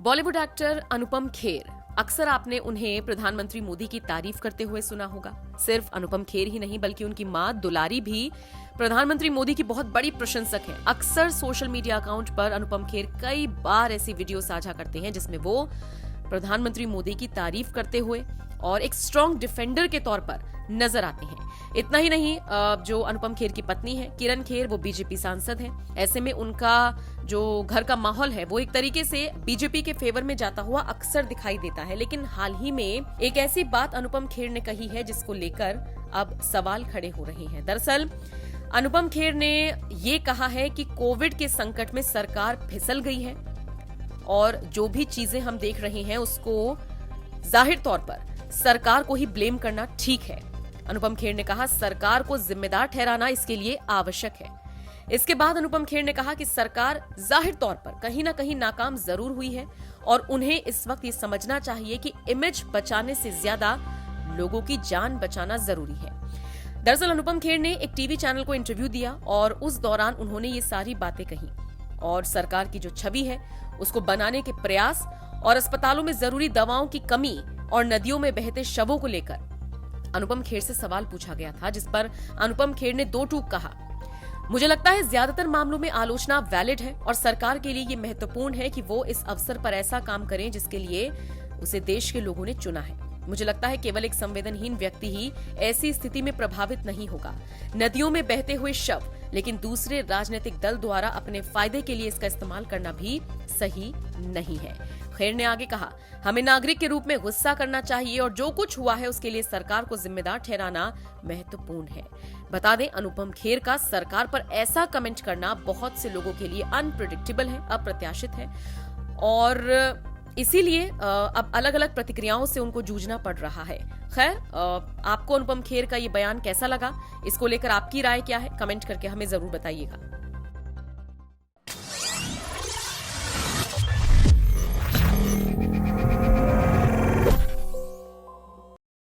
Bollywood actor Anupam Kher, अक्सर आपने उन्हें प्रधानमंत्री मोदी की तारीफ करते हुए सुना होगा। सिर्फ अनुपम खेर ही नहीं बल्कि उनकी मां दुलारी भी प्रधानमंत्री मोदी की बहुत बड़ी प्रशंसक हैं। अक्सर सोशल मीडिया अकाउंट पर अनुपम खेर कई बार ऐसी वीडियो साझा करते हैं जिसमें वो प्रधानमंत्री मोदी की तारीफ करते हुए और एक स्ट्रॉन्ग डिफेंडर के तौर पर नजर आते हैं। इतना ही नहीं, जो अनुपम खेर की पत्नी है किरण खेर, वो बीजेपी सांसद हैं। ऐसे में उनका जो घर का माहौल है वो एक तरीके से बीजेपी के फेवर में जाता हुआ अक्सर दिखाई देता है। लेकिन हाल ही में एक ऐसी बात अनुपम खेर ने कही है जिसको लेकर अब सवाल खड़े हो रहे हैं। दरअसल अनुपम खेर ने ये कहा है कि कोविड के संकट में सरकार फिसल गई है और जो भी चीजें हम देख रहे हैं उसको जाहिर तौर पर सरकार को ही ब्लेम करना ठीक है। अनुपम खेर ने कहा सरकार को जिम्मेदार ठहराना इसके लिए आवश्यक है। इसके बाद अनुपम खेर ने कहा कि सरकार जाहिर तौर पर कहीं ना कहीं नाकाम जरूर हुई है और उन्हें इस वक्त ये समझना चाहिए कि इमेज बचाने से ज्यादा लोगों की जान बचाना जरूरी है। दरअसल अनुपम खेर ने एक टीवी चैनल को इंटरव्यू दिया और उस दौरान उन्होंने ये सारी बातें कही और सरकार की जो छवि है उसको बनाने के प्रयास और अस्पतालों में जरूरी दवाओं की कमी और नदियों में बहते शवों को लेकर अनुपम खेर से सवाल पूछा गया था, जिस पर अनुपम खेर ने दो टूक कहा। मुझे लगता है ज्यादातर मामलों में आलोचना वैलिड है और सरकार के लिए ये महत्वपूर्ण है कि वो इस अवसर पर ऐसा काम करें जिसके लिए उसे देश के लोगों ने चुना है। मुझे लगता है केवल एक संवेदनहीन व्यक्ति ही ऐसी स्थिति में प्रभावित नहीं होगा। नदियों में बहते हुए शव, लेकिन दूसरे राजनीतिक दल द्वारा अपने फायदे के लिए इसका इस्तेमाल करना भी सही नहीं है। खेर ने आगे कहा, हमें नागरिक के रूप में गुस्सा करना चाहिए और जो कुछ हुआ है उसके लिए सरकार को जिम्मेदार ठहराना महत्वपूर्ण है। बता दें, अनुपम खेर का सरकार पर ऐसा कमेंट करना बहुत से लोगों के लिए अनप्रेडिक्टेबल है, अप्रत्याशित है और इसीलिए अब अलग अलग प्रतिक्रियाओं से उनको जूझना पड़ रहा है। खैर, आपको अनुपम खेर का ये बयान कैसा लगा, इसको लेकर आपकी राय क्या है, कमेंट करके हमें जरूर बताइएगा।